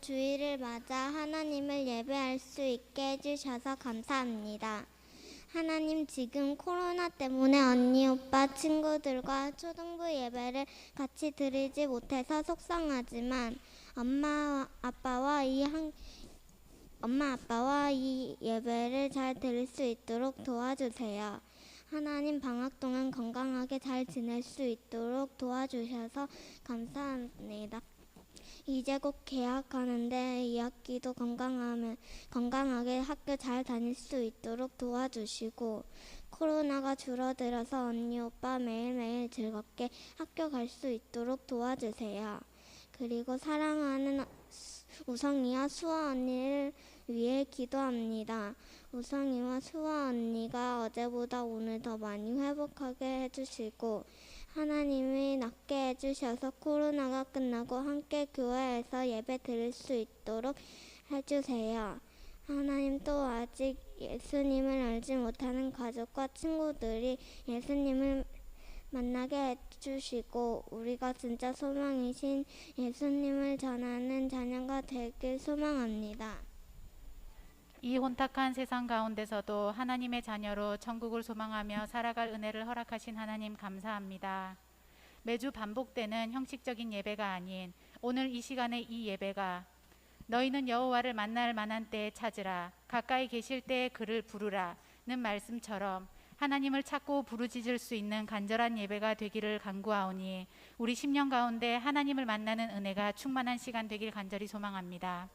주일을 맞아 하나님을 예배할 수 있게 해주셔서 감사합니다. 하나님, 지금 코로나 때문에 언니, 오빠, 친구들과 초등부 예배를 같이 드리지 못해서 속상하지만 엄마, 아빠와 이 예배를 잘 드릴 수 있도록 도와주세요. 하나님, 방학 동안 건강하게 잘 지낼 수 있도록 도와주셔서 감사합니다. 이제 곧 개학하는데 2학기도 건강하게 학교 잘 다닐 수 있도록 도와주시고, 코로나가 줄어들어서 언니, 오빠 매일매일 즐겁게 학교 갈 수 있도록 도와주세요. 그리고 사랑하는 우성이와 수아 언니를 위해 기도합니다. 우성이와 수아 언니가 어제보다 오늘 더 많이 회복하게 해주시고, 하나님이 낫게 해주셔서 코로나가 끝나고 함께 교회에서 예배 드릴 수 있도록 해주세요. 하나님, 또 아직 예수님을 알지 못하는 가족과 친구들이 예수님을 만나게 해주시고, 우리가 진짜 소망이신 예수님을 전하는 자녀가 되길 소망합니다. 이 혼탁한 세상 가운데서도 하나님의 자녀로 천국을 소망하며 살아갈 은혜를 허락하신 하나님 감사합니다. 매주 반복되는 형식적인 예배가 아닌 오늘 이 시간의 이 예배가 너희는 여호와를 만날 만한 때에 찾으라, 가까이 계실 때에 그를 부르라는 말씀처럼 하나님을 찾고 부르짖을 수 있는 간절한 예배가 되기를 간구하오니 우리 10년 가운데 하나님을 만나는 은혜가 충만한 시간 되길 간절히 소망합니다.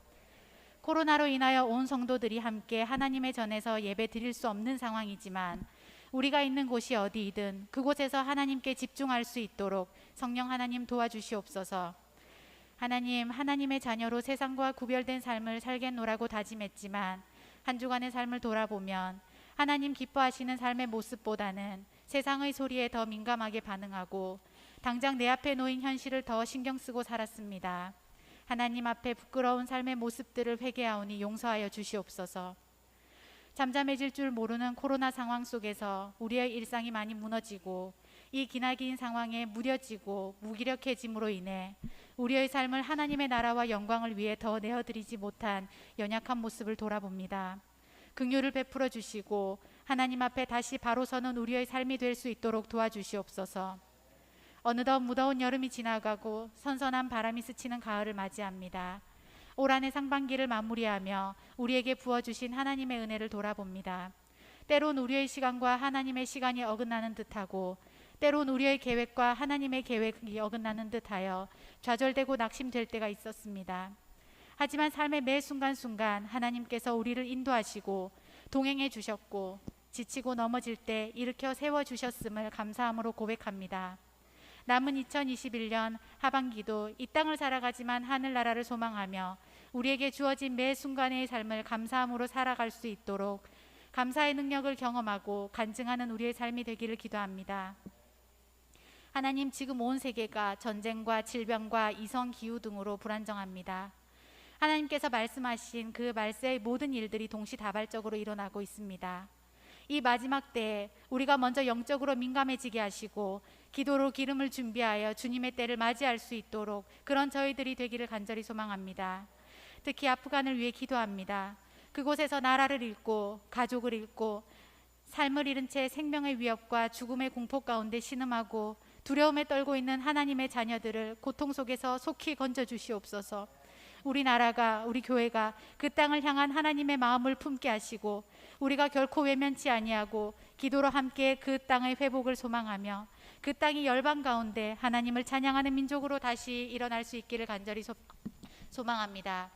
코로나로 인하여 온 성도들이 함께 하나님의 전에서 예배 드릴 수 없는 상황이지만 우리가 있는 곳이 어디이든 그곳에서 하나님께 집중할 수 있도록 성령 하나님 도와주시옵소서. 하나님, 하나님의 자녀로 세상과 구별된 삶을 살겠노라고 다짐했지만 한 주간의 삶을 돌아보면 하나님 기뻐하시는 삶의 모습보다는 세상의 소리에 더 민감하게 반응하고 당장 내 앞에 놓인 현실을 더 신경 쓰고 살았습니다. 하나님 앞에 부끄러운 삶의 모습들을 회개하오니 용서하여 주시옵소서. 잠잠해질 줄 모르는 코로나 상황 속에서 우리의 일상이 많이 무너지고 이 기나긴 상황에 무뎌지고 무기력해짐으로 인해 우리의 삶을 하나님의 나라와 영광을 위해 더 내어드리지 못한 연약한 모습을 돌아봅니다. 긍휼을 베풀어 주시고 하나님 앞에 다시 바로 서는 우리의 삶이 될 수 있도록 도와주시옵소서. 어느덧 무더운 여름이 지나가고 선선한 바람이 스치는 가을을 맞이합니다. 올 한해 상반기를 마무리하며 우리에게 부어주신 하나님의 은혜를 돌아봅니다. 때론 우리의 시간과 하나님의 시간이 어긋나는 듯하고 때론 우리의 계획과 하나님의 계획이 어긋나는 듯하여 좌절되고 낙심될 때가 있었습니다. 하지만 삶의 매 순간순간 하나님께서 우리를 인도하시고 동행해 주셨고 지치고 넘어질 때 일으켜 세워주셨음을 감사함으로 고백합니다. 남은 2021년 하반기도 이 땅을 살아가지만 하늘나라를 소망하며 우리에게 주어진 매 순간의 삶을 감사함으로 살아갈 수 있도록 감사의 능력을 경험하고 간증하는 우리의 삶이 되기를 기도합니다. 하나님, 지금 온 세계가 전쟁과 질병과 이성 기후 등으로 불안정합니다. 하나님께서 말씀하신 그 말세의 모든 일들이 동시다발적으로 일어나고 있습니다. 이 마지막 때에 우리가 먼저 영적으로 민감해지게 하시고 기도로 기름을 준비하여 주님의 때를 맞이할 수 있도록 그런 저희들이 되기를 간절히 소망합니다. 특히 아프간을 위해 기도합니다. 그곳에서 나라를 잃고 가족을 잃고 삶을 잃은 채 생명의 위협과 죽음의 공포 가운데 신음하고 두려움에 떨고 있는 하나님의 자녀들을 고통 속에서 속히 건져주시옵소서. 우리 나라가, 우리 교회가 그 땅을 향한 하나님의 마음을 품게 하시고 우리가 결코 외면치 아니하고 기도로 함께 그 땅의 회복을 소망하며 그 땅이 열방 가운데 하나님을 찬양하는 민족으로 다시 일어날 수 있기를 간절히 소망합니다.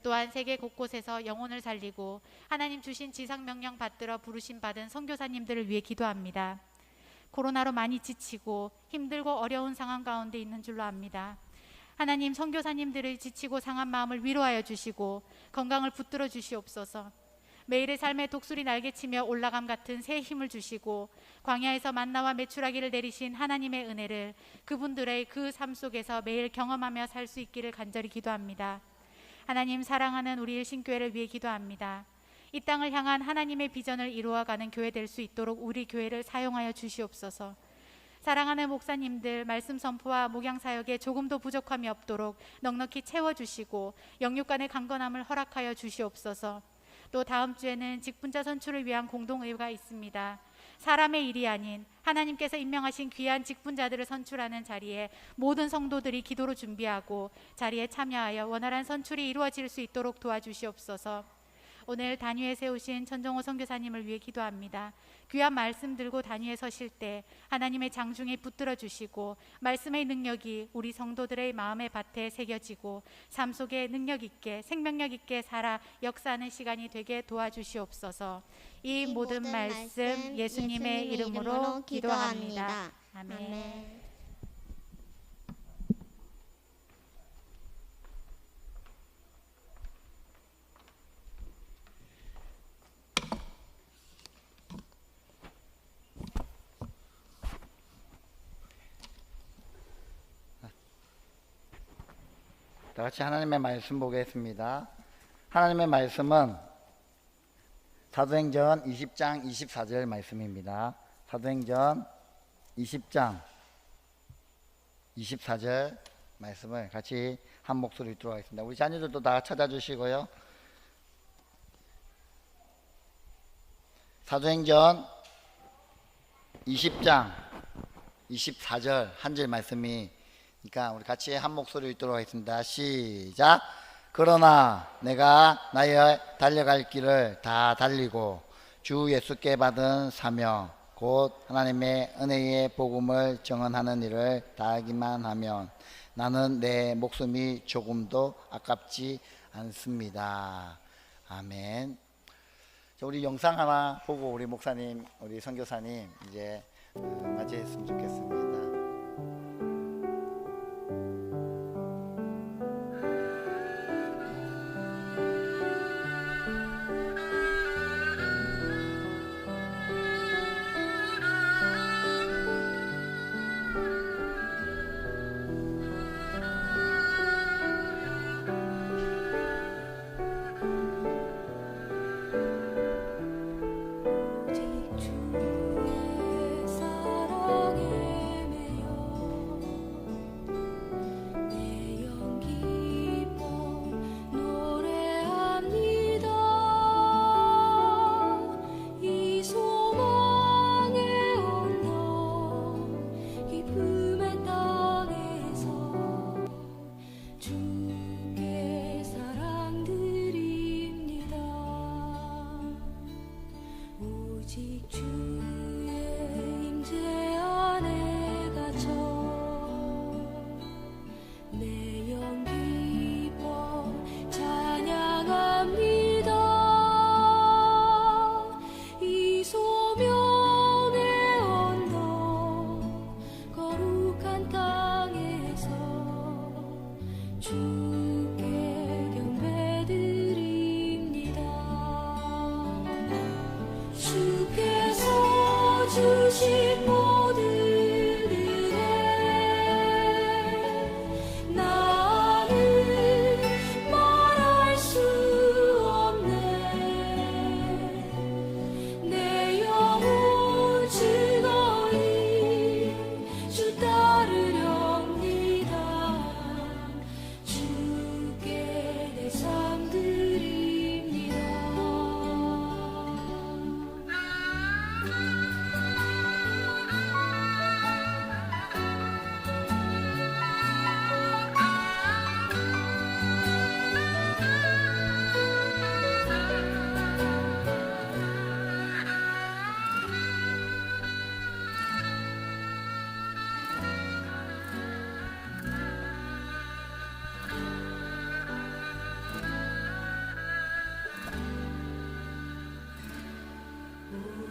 또한 세계 곳곳에서 영혼을 살리고 하나님 주신 지상명령 받들어 부르심 받은 선교사님들을 위해 기도합니다. 코로나로 많이 지치고 힘들고 어려운 상황 가운데 있는 줄로 압니다. 하나님, 선교사님들의 지치고 상한 마음을 위로하여 주시고 건강을 붙들어 주시옵소서. 매일의 삶에 독수리 날개치며 올라감 같은 새 힘을 주시고 광야에서 만나와 메추라기를 내리신 하나님의 은혜를 그분들의 그 삶 속에서 매일 경험하며 살 수 있기를 간절히 기도합니다. 하나님, 사랑하는 우리 일신교회를 위해 기도합니다. 이 땅을 향한 하나님의 비전을 이루어가는 교회 될 수 있도록 우리 교회를 사용하여 주시옵소서. 사랑하는 목사님들 말씀 선포와 목양 사역에 조금도 부족함이 없도록 넉넉히 채워주시고 영육 간의 강건함을 허락하여 주시옵소서. 또 다음 주에는 직분자 선출을 위한 공동의회가 있습니다. 사람의 일이 아닌 하나님께서 임명하신 귀한 직분자들을 선출하는 자리에 모든 성도들이 기도로 준비하고 자리에 참여하여 원활한 선출이 이루어질 수 있도록 도와주시옵소서. 오늘 단위에 세우신 천정호 선교사님을 위해 기도합니다. 귀한 말씀 들고 단위에 서실 때 하나님의 장중에 붙들어 주시고 말씀의 능력이 우리 성도들의 마음의 밭에 새겨지고 삶 속에 능력 있게 생명력 있게 살아 역사하는 시간이 되게 도와주시옵소서. 이 모든 말씀 예수님의 이름으로 기도합니다. 아멘. 다 같이 하나님의 말씀 보겠습니다. 하나님의 말씀은 사도행전 20장 24절 말씀입니다. 사도행전 20장 24절 말씀을 같이 한 목소리 읽도록 하겠습니다. 우리 자녀들도 다 찾아주시고요. 사도행전 20장 24절 한 절 말씀이 그러니까 우리 같이 한 목소리 읽도록 하겠습니다. 시작. 그러나 내가 나의 달려갈 길을 다 달리고 주 예수께 받은 사명 곧 하나님의 은혜의 복음을 증언하는 일을 다하기만 하면 나는 내 목숨이 조금도 아깝지 않습니다. 아멘. 우리 영상 하나 보고 우리 목사님, 우리 선교사님 이제 맞이했으면 좋겠습니다.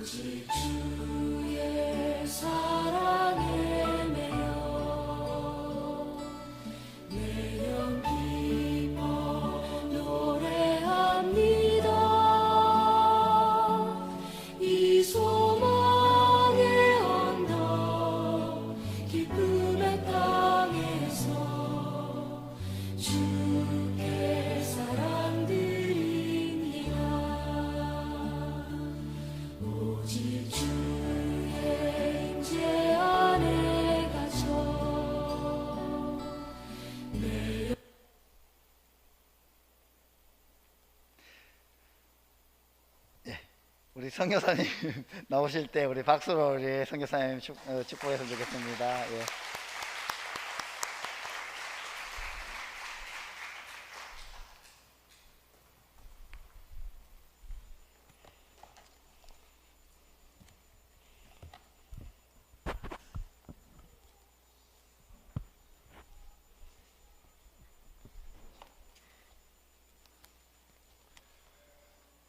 오직 주의 사랑에 매여 내 영 기뻐 노래합니다. 이 소망의 언덕 기쁨의 땅에서 주께 사랑드립니다. 오직 주의 임재 우리 선교사님 나오실 때 우리 박수로 우리 선교사님 축복했으면 좋겠습니다. 예.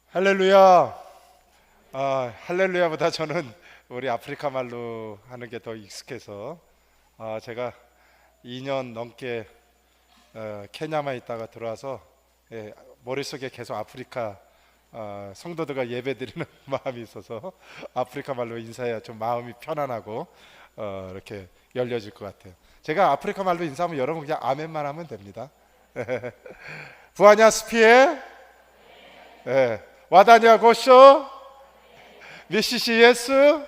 할렐루야. 할렐루야보다 저는 우리 아프리카 말로 하는 게 더 익숙해서 제가 2년 넘게 케냐만 있다가 들어와서 머릿속에 계속 아프리카 성도들과 예배드리는 마음이 있어서 아프리카 말로 인사해야 좀 마음이 편안하고 이렇게 열려질 것 같아요. 제가 아프리카 말로 인사하면 여러분 그냥 아멘만 하면 됩니다. 부하냐 스피에 와다냐 고쇼 미시시 예수.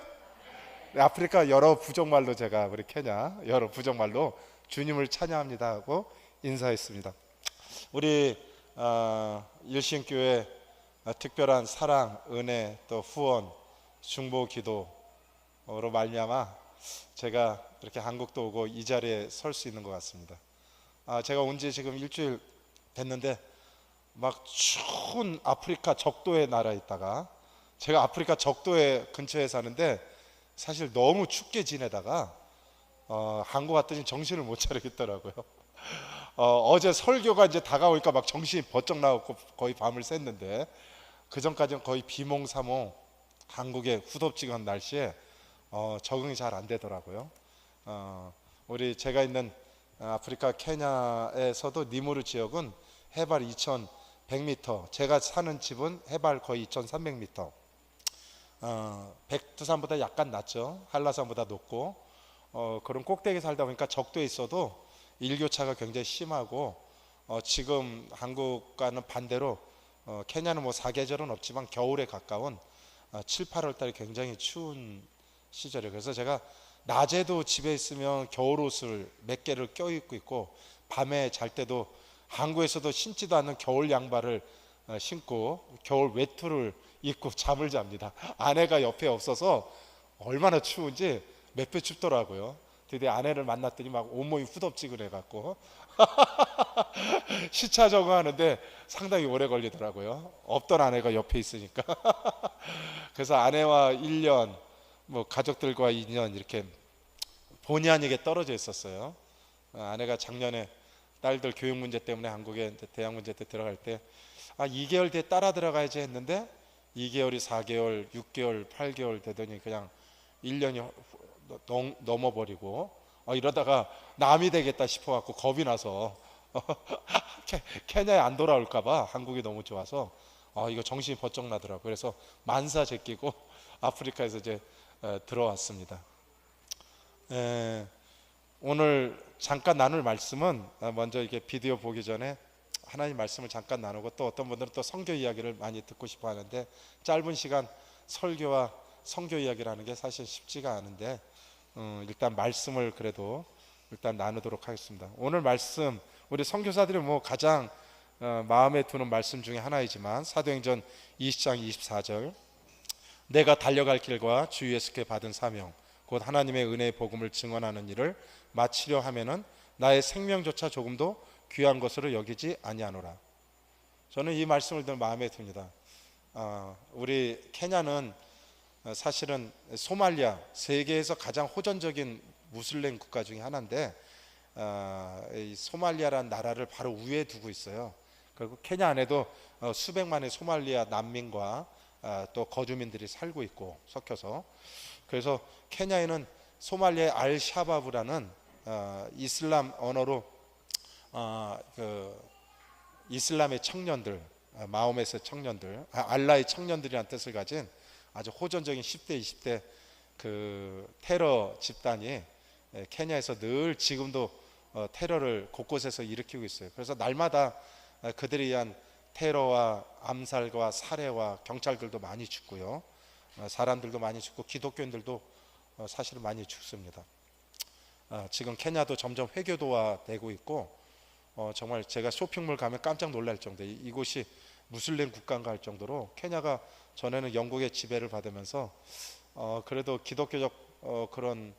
아프리카 여러 부족말로 제가 우리 케냐 여러 부족말로 주님을 찬양합니다 하고 인사했습니다. 우리 일신교회 특별한 사랑, 은혜, 또 후원, 중보 기도로 말미암아 제가 이렇게 한국도 오고 이 자리에 설 수 있는 것 같습니다. 제가 온 지 지금 일주일 됐는데 막 추운 아프리카 적도의 나라에 있다가 제가 아프리카 적도의 근처에 사는데 사실 너무 춥게 지내다가 한국 왔더니 정신을 못 차리겠더라고요. 어제 설교가 이제 다가오니까 막 정신이 번쩍 나고 거의 밤을 샜는데 그 전까지는 거의 비몽사몽 한국의 후덥지근한 날씨에 적응이 잘 안 되더라고요. 우리 제가 있는 아프리카 케냐에서도 니무르 지역은 해발 2100m, 제가 사는 집은 해발 거의 2300m, 백두산보다 약간 낮죠. 한라산보다 높고 그런 꼭대기에 살다 보니까 적도에 있어도 일교차가 굉장히 심하고 지금 한국과는 반대로 케냐는 뭐 사계절은 없지만 겨울에 가까운 7, 8월 달에 굉장히 추운 시절이에요. 그래서 제가 낮에도 집에 있으면 겨울옷을 몇 개를 껴입고 있고 밤에 잘 때도 한국에서도 신지도 않는 겨울 양말을 신고 겨울 외투를 입고 잠을 잡니다. 아내가 옆에 없어서 얼마나 추운지 몇 배 춥더라고요. 드디어 아내를 만났더니 막 온몸이 후덥지근해 갖고 시차 적응하는데 상당히 오래 걸리더라고요. 없던 아내가 옆에 있으니까. 그래서 아내와 1년, 뭐 가족들과 2년 이렇게 본의 아니게 떨어져 있었어요. 아내가 작년에 딸들 교육 문제 때문에 한국에 대학 문제 때 들어갈 때 2개월 뒤에 따라 들어가야지 했는데 2개월이 4개월, 6개월, 8개월 되더니 그냥 1년이 넘어버리고 이러다가 남이 되겠다 싶어갖고 겁이 나서 케냐에 안 돌아올까봐 한국이 너무 좋아서 이거 정신이 번쩍 나더라고요. 그래서 만사 제끼고 아프리카에서 이제 들어왔습니다. 오늘 잠깐 나눌 말씀은 먼저 이렇게 비디오 보기 전에 하나님 말씀을 잠깐 나누고 또 어떤 분들은 또 성교 이야기를 많이 듣고 싶어 하는데 짧은 시간 설교와 성교 이야기를 하는 게 사실 쉽지가 않은데 일단 말씀을 그래도 일단 나누도록 하겠습니다. 오늘 말씀 우리 선교사들이 뭐 가장 마음에 두는 말씀 중에 하나이지만 사도행전 20장 24절 내가 달려갈 길과 주 예수께 받은 사명 곧 하나님의 은혜의 복음을 증언하는 일을 마치려 하면은 나의 생명조차 조금도 귀한 것으로 여기지 아니하노라. 저는 이 말씀을 늘 마음에 듭니다. 우리 케냐는 사실은 소말리아 세계에서 가장 호전적인 무슬림 국가 중에 하나인데 이 소말리아라는 나라를 바로 위에 두고 있어요. 그리고 케냐 안에도 수백만의 소말리아 난민과 또 거주민들이 살고 있고 섞여서 그래서 케냐에는 소말리아의 알샤바브라는 이슬람 언어로 그 이슬람의 청년들, 마호멧의 청년들, 알라의 청년들이라는 뜻을 가진 아주 호전적인 10대, 20대 그 테러 집단이 케냐에서 늘 지금도 테러를 곳곳에서 일으키고 있어요. 그래서 날마다 그들에 의한 테러와 암살과 살해와 경찰들도 많이 죽고요. 사람들도 많이 죽고 기독교인들도 사실은 많이 죽습니다. 지금 케냐도 점점 회교도화되고 있고 정말 제가 쇼핑몰 가면 깜짝 놀랄 정도 이곳이 무슬림 국가인가 할 정도로 케냐가 전에는 영국의 지배를 받으면서 그래도 기독교적 그런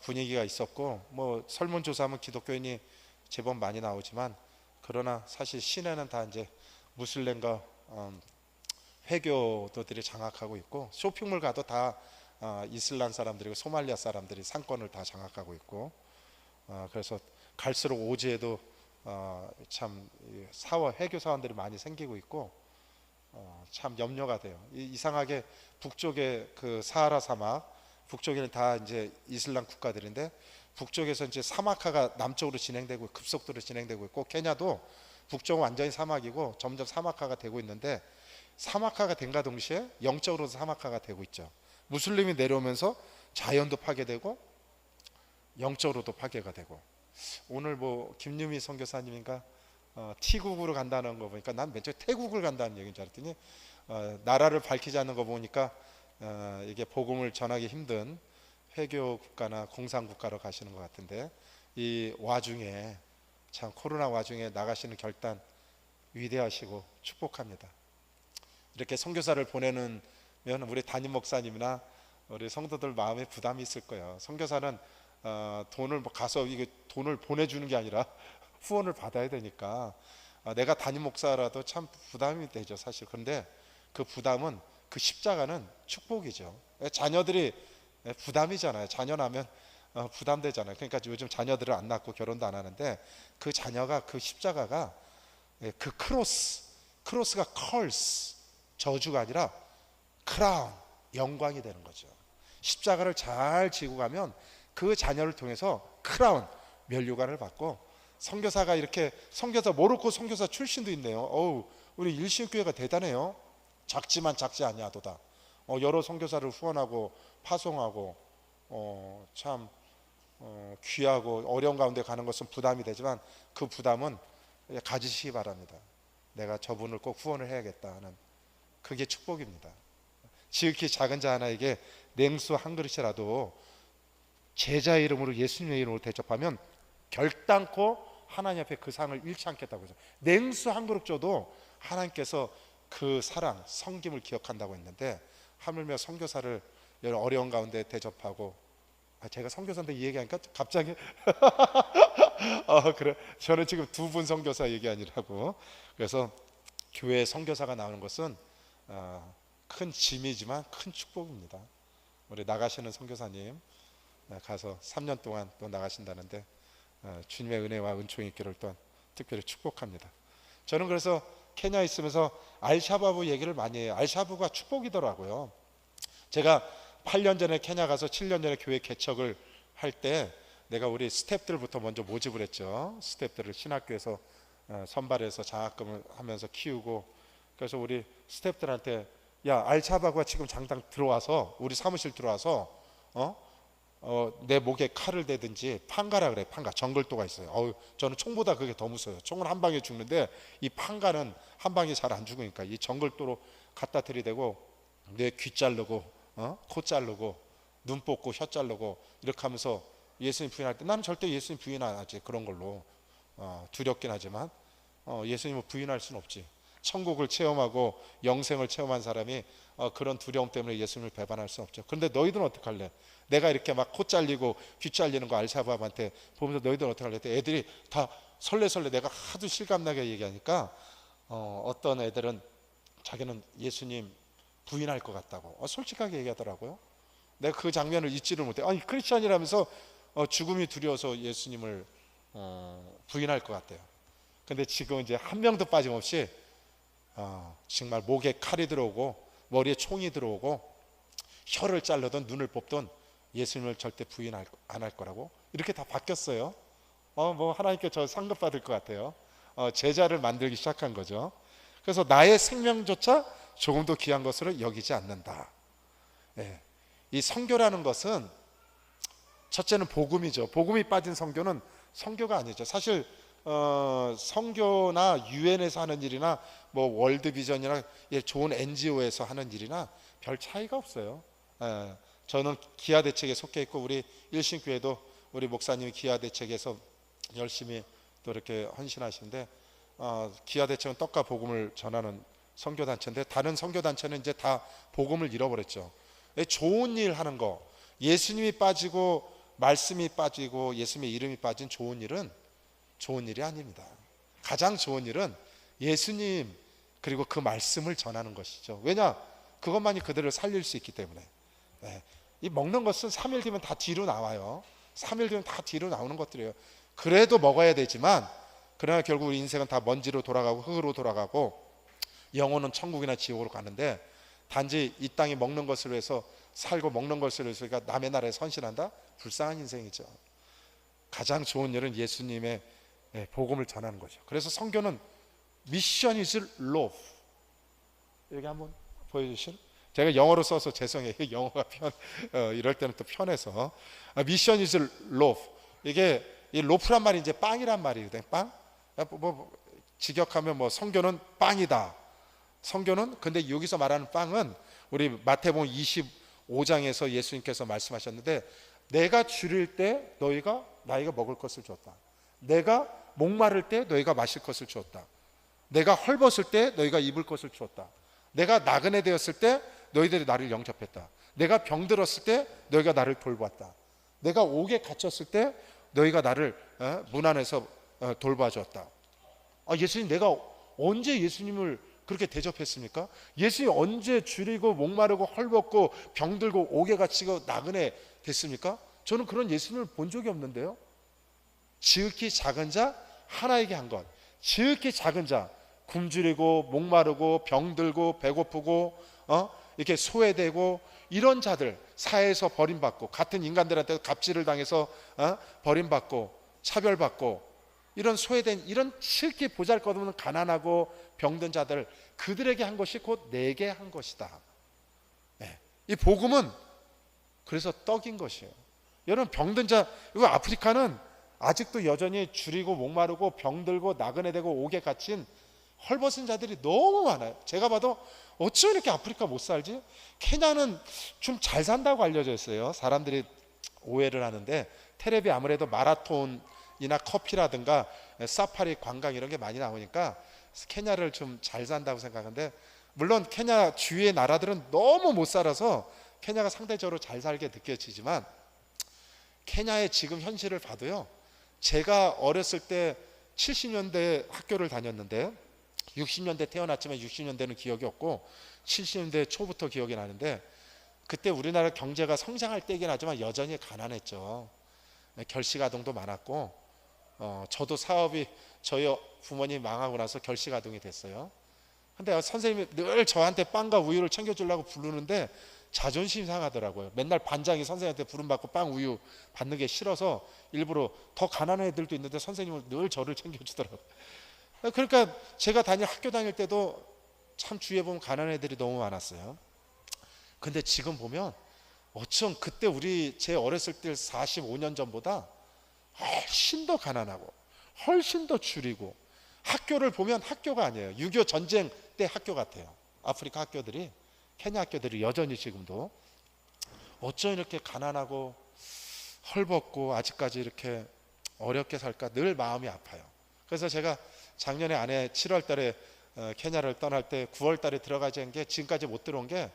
분위기가 있었고, 뭐 설문조사하면 기독교인이 제법 많이 나오지만, 그러나 사실 시내는 다 이제 무슬림과 회교도들이 장악하고 있고, 쇼핑몰 가도 다 이슬람 사람들이고 소말리아 사람들이 상권을 다 장악하고 있고, 그래서 갈수록 오지에도 참 사원 회교 사원들이 많이 생기고 있고, 참 염려가 돼요. 이상하게 북쪽의 그 사하라 사막, 북쪽에는 다 이제 이슬람 국가들인데, 북쪽에서 이제 사막화가 남쪽으로 진행되고 급속도로 진행되고 있고, 케냐도 북쪽은 완전히 사막이고 점점 사막화가 되고 있는데, 사막화가 된가 동시에 영적으로도 사막화가 되고 있죠. 무슬림이 내려오면서 자연도 파괴되고 영적으로도 파괴가 되고, 오늘 뭐 김유미 선교사님인가 T국으로 간다는 거 보니까 난 맨 처음에 태국을 간다는 얘기인 줄 알았더니 나라를 밝히지 않는 거 보니까 이게 복음을 전하기 힘든 회교 국가나 공산 국가로 가시는 것 같은데, 이 와중에 참 코로나 와중에 나가시는 결단 위대하시고 축복합니다. 이렇게 선교사를 보내는 면 우리 담임 목사님이나 우리 성도들 마음에 부담이 있을 거예요. 선교사는 돈을 가서 이게 돈을 보내주는 게 아니라 후원을 받아야 되니까 내가 담임 목사라도 참 부담이 되죠, 사실. 그런데 그 부담은, 그 십자가는 축복이죠. 자녀들이 부담이잖아요. 자녀 나면 부담되잖아요. 그러니까 요즘 자녀들을 안 낳고 결혼도 안 하는데, 그 자녀가, 그 십자가가, 그 크로스가 컬스, 저주가 아니라 크라운, 영광이 되는 거죠. 십자가를 잘 지고 가면 그 자녀를 통해서 크라운, 면류관을 받고, 선교사가 이렇게, 선교사 모로코 선교사 출신도 있네요. 어우, 우리 일신교회가 대단해요. 작지만 작지 아니하도다. 여러 선교사를 후원하고 파송하고, 참 귀하고 어려운 가운데 가는 것은 부담이 되지만, 그 부담은 가지시기 바랍니다. 내가 저분을 꼭 후원을 해야겠다 하는, 그게 축복입니다. 지극히 작은 자 하나에게 냉수 한 그릇이라도 제자의 이름으로, 예수님의 이름으로 대접하면 결단코 하나님 앞에 그 상을 잃지 않겠다고 해서, 냉수 한 그릇 줘도 하나님께서 그 사랑, 섬김을 기억한다고 했는데, 하물며 선교사를 여러 어려운 가운데 대접하고, 제가 선교사인데 이 얘기하니까 갑자기 그래, 저는 지금 두 분 선교사 얘기 아니라고. 그래서 교회에 선교사가 나오는 것은 큰 짐이지만 큰 축복입니다. 우리 나가시는 선교사님 가서 3년 동안 또 나가신다는데, 주님의 은혜와 은총이 있기를 또 특별히 축복합니다. 저는 그래서 케냐에 있으면서 알샤바브 얘기를 많이 해요. 알샤바브가 축복이더라고요. 제가 8년 전에 케냐 가서 7년 전에 교회 개척을 할 때, 내가 우리 스태프들부터 먼저 모집을 했죠. 스태프들을 신학교에서 선발해서 장학금을 하면서 키우고, 그래서 우리 스태프들한테, 야, 알샤바브가 지금 당장 들어와서 우리 사무실 들어와서 내 목에 칼을 대든지, 판가라 그래. 판가, 정글도가 있어요. 저는 총보다 그게 더 무서워요. 총은 한 방에 죽는데 이 판가는 한 방에 잘 안 죽으니까 이 정글도로 갖다 들이대고 내 귀 자르고 코 자르고 눈 뽑고 혀 자르고 이렇게 하면서 예수님 부인할 때, 나는 절대 예수님 부인 안 하지. 그런 걸로 두렵긴 하지만 예수님을 부인할 수는 없지. 천국을 체험하고 영생을 체험한 사람이 그런 두려움 때문에 예수님을 배반할 수 없죠. 그런데 너희들은 어떡할래? 내가 이렇게 막 코 잘리고 귀 잘리는 거 알샤바브한테 보면서 너희들은 어떡할래? 애들이 다 설레설레, 내가 하도 실감나게 얘기하니까 어떤 애들은 자기는 예수님 부인할 것 같다고 솔직하게 얘기하더라고요. 내가 그 장면을 잊지를 못해. 아니, 크리스천이라면서 죽음이 두려워서 예수님을 부인할 것 같대요. 근데 지금 이제 한 명도 빠짐없이 정말 목에 칼이 들어오고 머리에 총이 들어오고 혀를 자르든 눈을 뽑든 예수님을 절대 부인 안 할 거라고 이렇게 다 바뀌었어요. 뭐 하나님께 저 상급 받을 것 같아요. 제자를 만들기 시작한 거죠. 그래서 나의 생명조차 조금도 귀한 것으로 여기지 않는다. 예. 이 선교라는 것은 첫째는 복음이죠. 복음이 빠진 선교는 선교가 아니죠. 사실 선교나 유엔에서 하는 일이나 뭐 월드비전이나 좋은 NGO에서 하는 일이나 별 차이가 없어요. 저는 기아대책에 속해 있고, 우리 일신교회도 우리 목사님이 기아대책에서 열심히 또 이렇게 헌신하시는데, 기아대책은 떡과 복음을 전하는 선교단체인데 다른 선교단체는 이제 다 복음을 잃어버렸죠. 좋은 일 하는 거, 예수님이 빠지고 말씀이 빠지고 예수님의 이름이 빠진 좋은 일은 좋은 일이 아닙니다. 가장 좋은 일은 예수님 그리고 그 말씀을 전하는 것이죠. 왜냐? 그것만이 그들을 살릴 수 있기 때문에. 네. 이 먹는 것은 3일 뒤면 다 뒤로 나와요. 3일 뒤면 다 뒤로 나오는 것들이에요. 그래도 먹어야 되지만 그러나 결국 우리 인생은 다 먼지로 돌아가고 흙으로 돌아가고 영혼은 천국이나 지옥으로 가는데 단지 이 땅에 먹는 것을 위해서 살고 먹는 것을 위해서 그러니까 남의 나라에 선신한다? 불쌍한 인생이죠. 가장 좋은 일은 예수님의 복음을 전하는 거죠. 그래서 선교는 미션 이즈 love. 여기 한번 보여주실? 제가 영어로 써서 죄송해요. 영어가 이럴 때는 또 편해서. 미션 이즈 love. 이게 이 로프란 말이 이제 빵이란 말이거든요. 빵? 뭐 직역하면 뭐 선교는 빵이다. 선교는 근데 여기서 말하는 빵은 우리 마태복음 25장에서 예수님께서 말씀하셨는데 내가 줄일 때 너희가 먹을 것을 줬다. 내가 목마를 때 너희가 마실 것을 주었다. 내가 헐벗을 때 너희가 입을 것을 주었다. 내가 나그네 되었을 때 너희들이 나를 영접했다. 내가 병들었을 때 너희가 나를 돌봤다. 내가 옥에 갇혔을 때 너희가 나를 문 안에서 돌봐주었다. 예수님, 내가 언제 예수님을 그렇게 대접했습니까? 예수님 언제 줄이고 목마르고 헐벗고 병들고 옥에 갇히고 나그네 됐습니까? 저는 그런 예수님을 본 적이 없는데요. 지극히 작은 자 하나에게 한 것. 지극히 작은 자, 굶주리고 목마르고 병들고 배고프고 이렇게 소외되고 이런 자들, 사회에서 버림받고 같은 인간들한테 갑질을 당해서 버림받고 차별받고 이런 소외된 이런 지극히 보잘것없는 가난하고 병든 자들, 그들에게 한 것이 곧 내게 한 것이다. 네. 이 복음은 그래서 떡인 것이에요. 여러분, 병든 자, 이거 아프리카는 아직도 여전히 줄이고 목마르고 병들고 나그네 되고 옥에 갇힌 헐벗은 자들이 너무 많아요. 제가 봐도 어쩜 이렇게 아프리카 못 살지? 케냐는 좀 잘 산다고 알려져 있어요. 사람들이 오해를 하는데 텔레비 아무래도 마라톤이나 커피라든가 사파리 관광 이런 게 많이 나오니까 케냐를 좀 잘 산다고 생각하는데, 물론 케냐 주위의 나라들은 너무 못 살아서 케냐가 상대적으로 잘 살게 느껴지지만 케냐의 지금 현실을 봐도요, 제가 어렸을 때 70년대 학교를 다녔는데 60년대 태어났지만 60년대는 기억이 없고 70년대 초부터 기억이 나는데, 그때 우리나라 경제가 성장할 때이긴 하지만 여전히 가난했죠. 결식아동도 많았고 저도 사업이 저희 부모님 망하고 나서 결식아동이 됐어요. 근데 선생님이 늘 저한테 빵과 우유를 챙겨주려고 부르는데 자존심 상하더라고요. 맨날 반장이 선생님한테 부름받고 빵 우유 받는 게 싫어서 일부러, 더 가난한 애들도 있는데 선생님은 늘 저를 챙겨주더라고요. 그러니까 제가 학교 다닐 때도 참 주위에 보면 가난한 애들이 너무 많았어요. 근데 지금 보면 어쩜 그때 제 어렸을 때 45년 전보다 훨씬 더 가난하고 훨씬 더 줄이고, 학교를 보면 학교가 아니에요. 6.25 전쟁 때 학교 같아요. 아프리카 학교들이, 케냐 학교들이 여전히 지금도. 어쩜 이렇게 가난하고 헐벗고 아직까지 이렇게 어렵게 살까 늘 마음이 아파요. 그래서 제가 작년에 아내 7월 달에 케냐를 떠날 때 9월 달에 들어가지 않은 게 지금까지 못 들어온 게,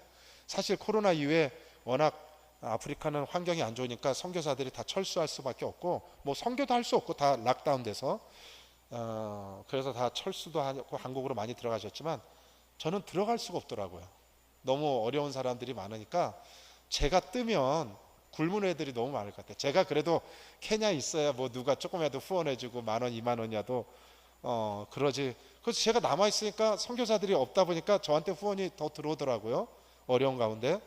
사실 코로나 이후에 워낙 아프리카는 환경이 안 좋으니까 선교사들이 다 철수할 수밖에 없고, 뭐 선교도 할 수 없고 다 락다운 돼서 그래서 다 철수도 하고 한국으로 많이 들어가셨지만 저는 들어갈 수가 없더라고요. 너무 어려운 사람들이 많으니까 제가 뜨면 굶은 애들이 너무 많을 것 같아요. 제가 그래도 케냐에 있어야 뭐 누가 조금이라도 후원해주고 10,000원 20,000원이라도 그러지. 그래서 제가 남아 있으니까 선교사들이 없다 보니까 저한테 후원이 더 들어오더라고요. 어려운 가운데.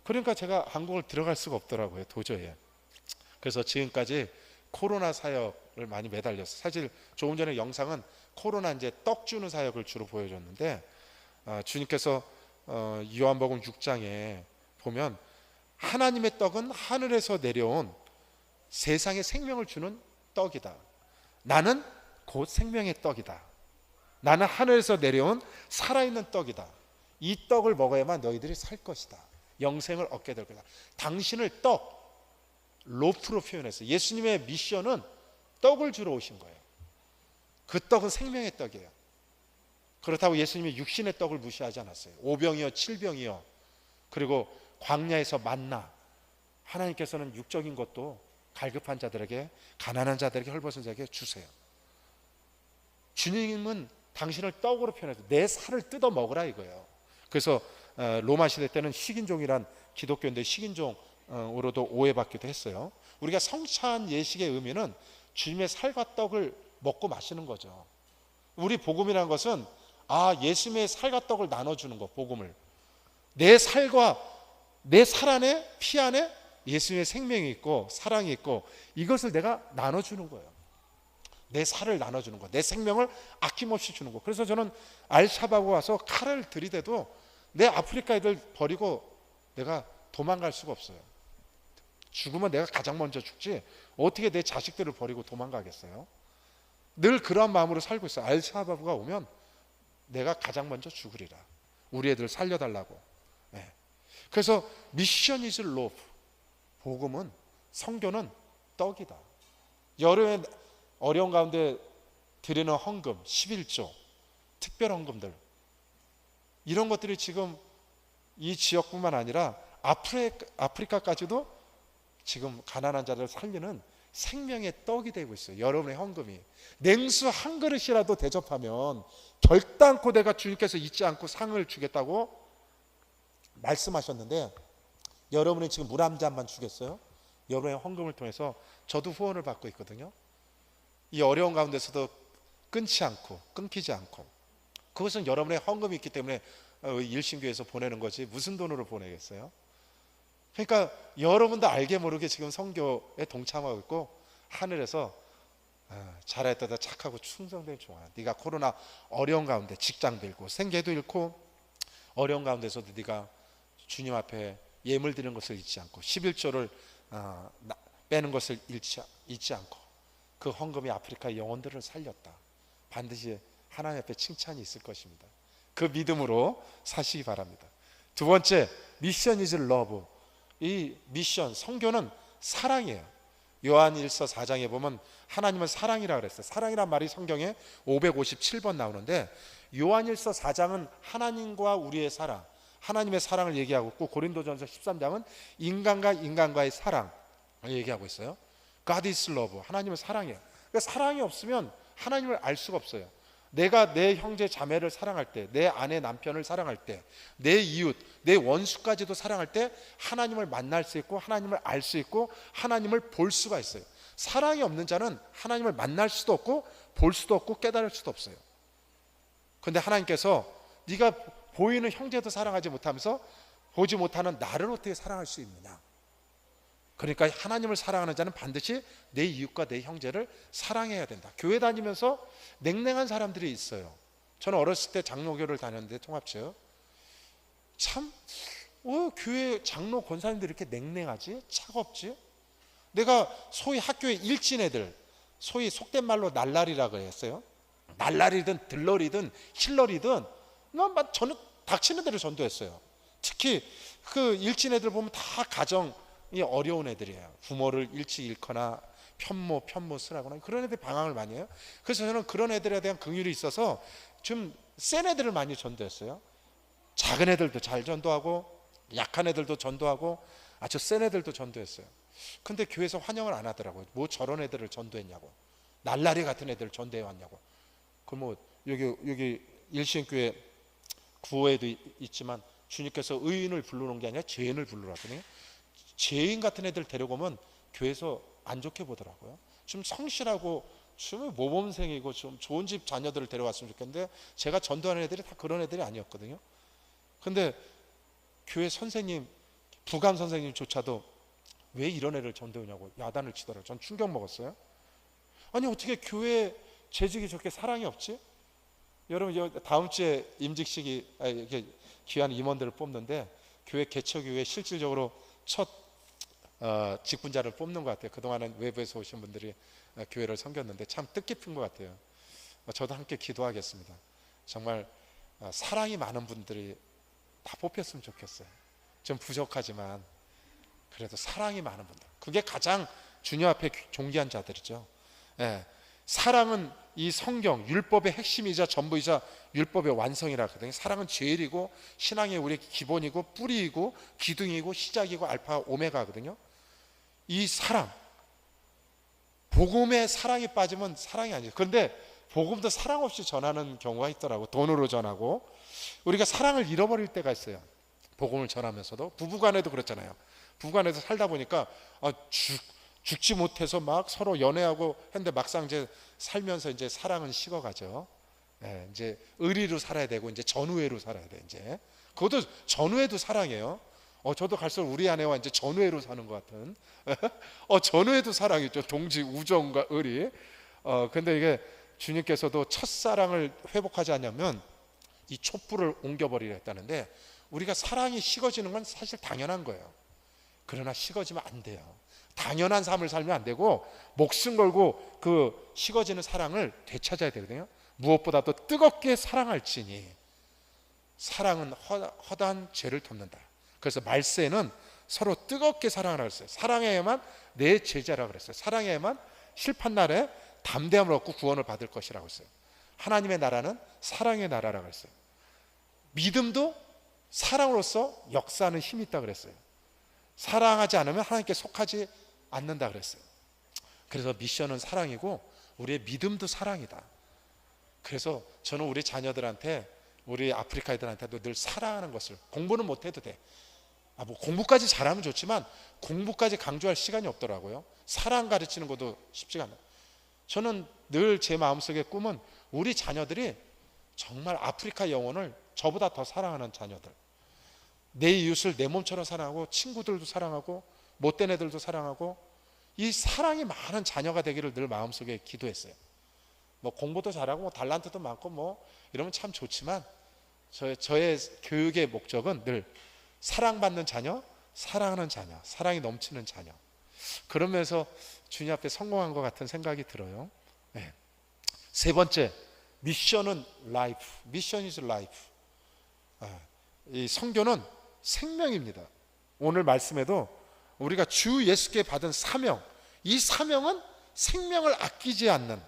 그러니까 제가 한국을 들어갈 수가 없더라고요, 도저히. 그래서 지금까지 코로나 사역을 많이 매달렸어요. 사실 조금 전에 영상은 코로나 이제 떡 주는 사역을 주로 보여줬는데, 주님께서 요한복음 6장에 보면 하나님의 떡은 하늘에서 내려온 세상에 생명을 주는 떡이다. 나는 곧 생명의 떡이다. 나는 하늘에서 내려온 살아있는 떡이다. 이 떡을 먹어야만 너희들이 살 것이다. 영생을 얻게 될 거다. 당신을 떡, 로프로 표현했어요. 예수님의 미션은 떡을 주러 오신 거예요. 그 떡은 생명의 떡이에요. 그렇다고 예수님이 육신의 떡을 무시하지 않았어요. 오병이어 칠병이어 그리고 광야에서 만나, 하나님께서는 육적인 것도 갈급한 자들에게, 가난한 자들에게, 헐벗은 자에게 주세요. 주님은 당신을 떡으로 표현해서 내 살을 뜯어 먹으라 이거예요. 그래서 로마 시대 때는 식인종이란, 기독교인데 식인종으로도 오해받기도 했어요. 우리가 성찬 예식의 의미는 주님의 살과 떡을 먹고 마시는 거죠. 우리 복음이라는 것은 예수님의 살과 떡을 나눠주는 거, 복음을. 내 살과 내 살 안에, 피 안에 예수님의 생명이 있고 사랑이 있고, 이것을 내가 나눠주는 거예요. 내 살을 나눠주는 거, 내 생명을 아낌없이 주는 거. 그래서 저는 알샤바고 와서 칼을 들이대도 내 아프리카 애들 버리고 내가 도망갈 수가 없어요. 죽으면 내가 가장 먼저 죽지 어떻게 내 자식들을 버리고 도망가겠어요? 늘 그런 마음으로 살고 있어요. 알샤바브가 오면 내가 가장 먼저 죽으리라, 우리 애들 살려달라고. 그래서 미션 이즈 로브, 복음은, 성교는 떡이다. 여름에 어려운 가운데 드리는 헌금, 11조, 특별 헌금들, 이런 것들이 지금 이 지역뿐만 아니라 아프리카까지도 지금 가난한 자를 살리는 생명의 떡이 되고 있어요. 여러분의 헌금이. 냉수 한 그릇이라도 대접하면 결단코 내가 주님께서 잊지 않고 상을 주겠다고 말씀하셨는데, 여러분이 지금 물 한 잔만 주겠어요? 여러분의 헌금을 통해서 저도 후원을 받고 있거든요. 이 어려운 가운데서도 끊기지 않고. 그것은 여러분의 헌금이 있기 때문에 일신교에서 보내는 거지 무슨 돈으로 보내겠어요? 그러니까 여러분도 알게 모르게 지금 선교에 동참하고 있고, 하늘에서 잘했다, 착하고 충성된 종아, 네가 코로나 어려운 가운데 직장도 잃고 생계도 잃고 어려운 가운데서도 네가 주님 앞에 예물 드리는 것을 잊지 않고 11조를 빼는 것을 잊지 않고 그 헌금이 아프리카의 영혼들을 살렸다. 반드시 하나님 앞에 칭찬이 있을 것입니다. 그 믿음으로 사시기 바랍니다. 두 번째, 미션 이즈 러브. 이 미션, 성교는 사랑이에요. 요한 1서 4장에 보면 하나님은 사랑이라고 그랬어요. 사랑이란 말이 성경에 557번 나오는데, 요한 1서 4장은 하나님과 우리의 사랑, 하나님의 사랑을 얘기하고 있고, 고린도전서 13장은 인간과의 사랑을 얘기하고 있어요. God is love, 하나님은 사랑이에요. 그러니까 사랑이 없으면 하나님을 알 수가 없어요. 내가 내 형제 자매를 사랑할 때, 내 아내 남편을 사랑할 때, 내 이웃, 내 원수까지도 사랑할 때 하나님을 만날 수 있고, 하나님을 알 수 있고, 하나님을 볼 수가 있어요. 사랑이 없는 자는 하나님을 만날 수도 없고 볼 수도 없고 깨달을 수도 없어요. 그런데 하나님께서 네가 보이는 형제도 사랑하지 못하면서 보지 못하는 나를 어떻게 사랑할 수 있느냐. 그러니까 하나님을 사랑하는 자는 반드시 내 이웃과 내 형제를 사랑해야 된다. 교회 다니면서 냉랭한 사람들이 있어요. 저는 어렸을 때 장로교를 다녔는데, 통합체요. 참 교회 장로 권사님들이 이렇게 냉랭하지? 차갑지? 내가 소위 학교에 일진 애들, 소위 속된 말로 날라리라고 했어요. 날라리든 들러리든 힐러리든 저는 닥치는 대로 전도했어요. 특히 그 일진 애들 보면 다 가정이 어려운 애들이에요. 부모를 일찍 잃거나 편모 쓰라거나 그런 애들이 방황을 많이 해요. 그래서 저는 그런 애들에 대한 긍휼이 있어서 좀 센 애들을 많이 전도했어요. 작은 애들도 잘 전도하고, 약한 애들도 전도하고, 아주 센 애들도 전도했어요. 근데 교회에서 환영을 안 하더라고요. 뭐 저런 애들을 전도했냐고, 날라리 같은 애들을 전도해 왔냐고. 그럼 여기 일신교회 구호에도 있지만 주님께서 의인을 부르는 게 아니라 죄인을 부르라더니, 죄인 같은 애들 데려오면 교회에서 안 좋게 보더라고요. 좀 성실하고 좀 모범생이고 좀 좋은 집 자녀들을 데려왔으면 좋겠는데, 제가 전도하는 애들이 다 그런 애들이 아니었거든요. 근데 교회 선생님, 부감 선생님조차도 왜 이런 애를 전도하냐고 야단을 치더라고요. 전 충격 먹었어요. 아니 어떻게 교회 재직이 저렇게 사랑이 없지? 여러분 다음 주에 임직식이 이렇게 귀한 임원들을 뽑는데, 교회 개척이후에 실질적으로 첫 직분자를 뽑는 것 같아요. 그동안은 외부에서 오신 분들이 교회를 섬겼는데 참 뜻깊은 것 같아요. 저도 함께 기도하겠습니다. 정말 사랑이 많은 분들이 다 뽑혔으면 좋겠어요. 좀 부족하지만 그래도 사랑이 많은 분들, 그게 가장 주님 앞에 존귀한 자들이죠. 사랑은 이 성경 율법의 핵심이자 전부이자 율법의 완성이라 하거든요. 사랑은 제일이고 신앙의 우리의 기본이고 뿌리이고 기둥이고 시작이고 알파 오메가거든요. 이 사랑, 복음에 사랑이 빠지면 사랑이 아니에요. 그런데 복음도 사랑 없이 전하는 경우가 있더라고. 돈으로 전하고. 우리가 사랑을 잃어버릴 때가 있어요. 복음을 전하면서도. 부부간에도 그렇잖아요. 부부간에도 살다 보니까 죽지 못해서 막 서로 연애하고 했는데 막상 이제 살면서 이제 사랑은 식어가죠. 예, 이제 의리로 살아야 되고 이제 전우회로 살아야 돼. 이제 그것도 전우회도 사랑이에요. 저도 갈수록 우리 아내와 이제 전우회로 사는 것 같은. 전우회도 사랑이죠. 동지 우정과 의리. 근데 이게 주님께서도 첫사랑을 회복하지 않냐면 이 촛불을 옮겨버리려 했다는데, 우리가 사랑이 식어지는 건 사실 당연한 거예요. 그러나 식어지면 안 돼요. 당연한 삶을 살면 안 되고 목숨 걸고 그 식어지는 사랑을 되찾아야 되거든요. 무엇보다도 뜨겁게 사랑할지니 사랑은 허다한 죄를 덮는다. 그래서 말세는 서로 뜨겁게 사랑하라 그랬어요. 사랑해야만 내 제자라 그랬어요. 사랑해야만 심판 날에 담대함을 얻고 구원을 받을 것이라고 했어요. 하나님의 나라는 사랑의 나라라고 했어요. 믿음도 사랑으로서 역사하는 힘이 있다 그랬어요. 사랑하지 않으면 하나님께 속하지 않는다 그랬어요. 그래서 미션은 사랑이고 우리의 믿음도 사랑이다. 그래서 저는 우리 자녀들한테, 우리 아프리카 애들한테도 늘 사랑하는 것을, 공부는 못해도 돼. 뭐 공부까지 잘하면 좋지만 공부까지 강조할 시간이 없더라고요. 사랑 가르치는 것도 쉽지가 않아요. 저는 늘 제 마음속의 꿈은 우리 자녀들이 정말 아프리카 영혼을 저보다 더 사랑하는 자녀들, 내 이웃을 내 몸처럼 사랑하고 친구들도 사랑하고 못된 애들도 사랑하고 이 사랑이 많은 자녀가 되기를 늘 마음속에 기도했어요. 뭐 공부도 잘하고 뭐 달란트도 많고 뭐 이러면 참 좋지만 저의 교육의 목적은 늘 사랑받는 자녀, 사랑하는 자녀, 사랑이 넘치는 자녀. 그러면서 주님 앞에 성공한 것 같은 생각이 들어요. 네. 세 번째, 미션은 라이프. 미션 이즈 라이프. 이 성교는 생명입니다. 오늘 말씀에도 우리가 주 예수께 받은 사명, 이 사명은 생명을 아끼지 않는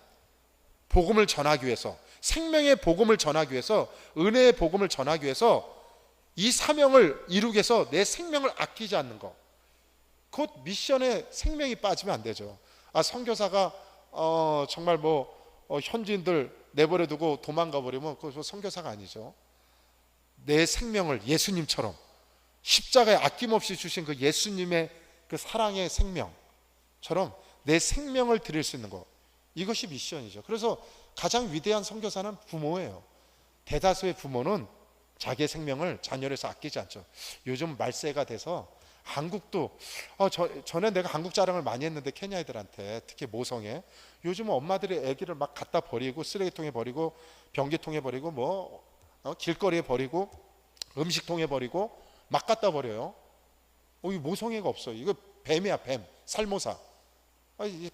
복음을 전하기 위해서, 생명의 복음을 전하기 위해서, 은혜의 복음을 전하기 위해서 이 사명을 이루기 위해서 내 생명을 아끼지 않는 것, 곧 미션에 생명이 빠지면 안 되죠. 선교사가 정말 현지인들 내버려 두고 도망가 버리면 그거 선교사가 아니죠. 내 생명을 예수님처럼 십자가에 아낌없이 주신 그 예수님의 그 사랑의 생명처럼 내 생명을 드릴 수 있는 것, 이것이 미션이죠. 그래서 가장 위대한 선교사는 부모예요. 대다수의 부모는 자기의 생명을 자녀에서 아끼지 않죠. 요즘 말세가 돼서 한국도 전에 내가 한국 자랑을 많이 했는데 케냐 애들한테, 특히 모성에, 요즘은 엄마들이 아기를 막 갖다 버리고 쓰레기통에 버리고 변기통에 버리고 길거리에 버리고 음식통에 버리고 막 갖다 버려요. 이 모성애가 없어요. 이거 뱀이야, 뱀. 살모사.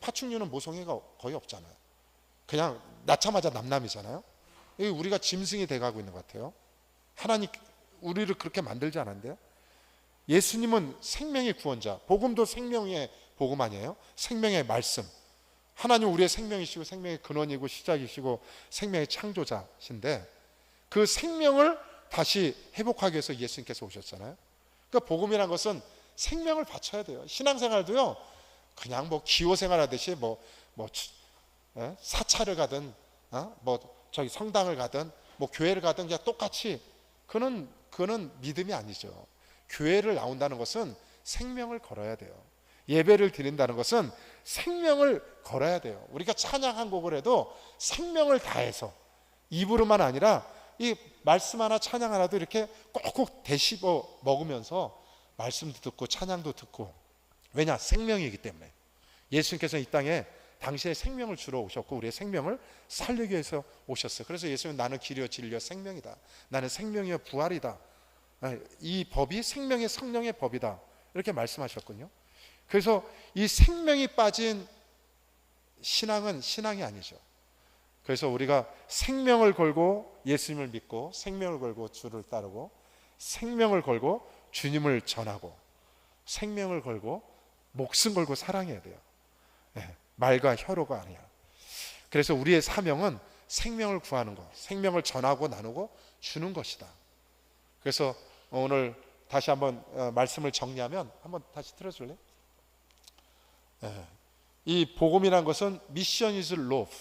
파충류는 모성애가 거의 없잖아요. 그냥 낳자마자 남남이잖아요. 우리가 짐승이 돼가고 있는 것 같아요. 하나님 우리를 그렇게 만들지 않았는데요. 예수님은 생명의 구원자, 복음도 생명의 복음 아니에요? 생명의 말씀. 하나님 우리의 생명이시고 생명의 근원이고 시작이시고 생명의 창조자신데, 그 생명을 다시 회복하기 위해서 예수님께서 오셨잖아요. 그러니까 복음이란 것은 생명을 바쳐야 돼요. 신앙생활도요, 그냥 기호생활 하듯이 사찰을 가든 저기 성당을 가든 교회를 가든 그냥 똑같이, 그는 믿음이 아니죠. 교회를 나온다는 것은 생명을 걸어야 돼요. 예배를 드린다는 것은 생명을 걸어야 돼요. 우리가 찬양 한 곡을 해도 생명을 다해서, 입으로만 아니라 이 말씀 하나 찬양 하나도 이렇게 꼭꼭 되씹어 먹으면서 말씀도 듣고 찬양도 듣고. 왜냐? 생명이기 때문에. 예수님께서는 이 땅에 당시에 생명을 주러 오셨고 우리의 생명을 살리기 위해서 오셨어요. 그래서 예수님은 나는 길이요 진리요 생명이다. 나는 생명이요 부활이다. 이 법이 생명의 성령의 법이다. 이렇게 말씀하셨군요. 그래서 이 생명이 빠진 신앙은 신앙이 아니죠. 그래서 우리가 생명을 걸고 예수님을 믿고, 생명을 걸고 주를 따르고, 생명을 걸고 주님을 전하고, 생명을 걸고 목숨 걸고 사랑해야 돼요. 말과 혀로가 아니야. 그래서 우리의 사명은 생명을 구하는 것, 생명을 전하고 나누고 주는 것이다. 그래서 오늘 다시 한번 말씀을 정리하면 한번 다시 틀어줄래? 이 복음이란 것은 미션 이즈 로프,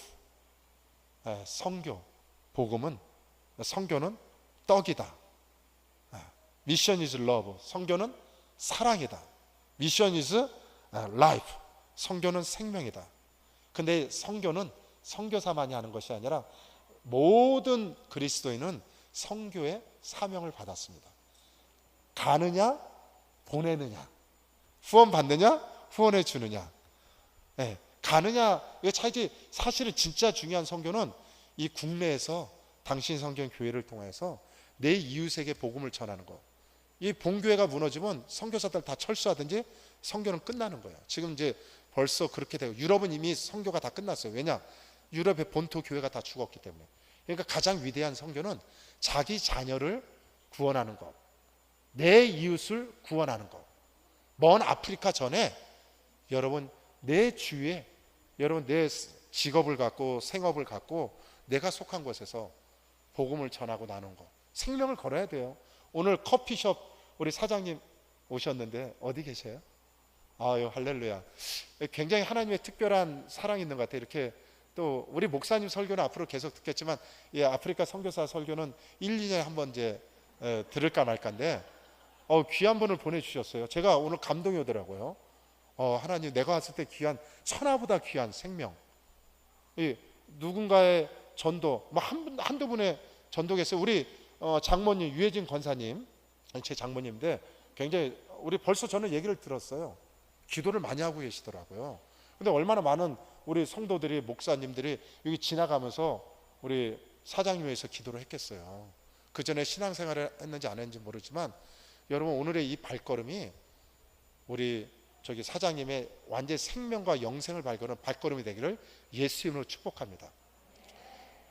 선교, 복음은 선교는 떡이다. 미션 이즈 러브, 선교는 사랑이다. 미션 이즈 라이프, 선교는 생명이다. 근데 선교는 선교사만이 하는 것이 아니라 모든 그리스도인은 선교의 사명을 받았습니다. 가느냐 보내느냐, 후원 받느냐 후원해 주느냐. 가느냐, 이거 차이지. 사실은 진짜 중요한 선교는 이 국내에서 당신 성경 교회를 통해서 내 이웃에게 복음을 전하는 거. 이 본교회가 무너지면 선교사들 다 철수하든지 선교는 끝나는 거예요. 지금 이제 벌써 그렇게 되고, 유럽은 이미 선교가 다 끝났어요. 왜냐? 유럽의 본토 교회가 다 죽었기 때문에. 그러니까 가장 위대한 선교는 자기 자녀를 구원하는 것, 내 이웃을 구원하는 것. 먼 아프리카 전에 여러분 내 주위에, 여러분 내 직업을 갖고 생업을 갖고 내가 속한 곳에서 복음을 전하고 나누는 것, 생명을 걸어야 돼요. 오늘 커피숍 우리 사장님 오셨는데 어디 계세요? 아유, 할렐루야. 굉장히 하나님의 특별한 사랑이 있는 것 같아요. 이렇게 또 우리 목사님 설교는 앞으로 계속 듣겠지만, 예, 아프리카 선교사 설교는 1, 2년에 한 번 이제 들을까 말까인데 귀한 분을 보내주셨어요. 제가 오늘 감동이 오더라고요. 하나님, 내가 왔을 때 귀한, 천하보다 귀한 생명, 이 누군가의 전도, 뭐 한두 분의 전도겠어요. 우리 장모님 유해진 권사님, 제 장모님인데 굉장히, 우리 벌써 저는 얘기를 들었어요. 기도를 많이 하고 계시더라고요. 근데 얼마나 많은 우리 성도들이, 목사님들이 여기 지나가면서 우리 사장님 위해서 기도를 했겠어요. 그 전에 신앙생활을 했는지 안 했는지 모르지만, 여러분 오늘의 이 발걸음이 우리 저기 사장님의 완전 생명과 영생을 발걸은 발걸음이 되기를 예수 이름으로 축복합니다.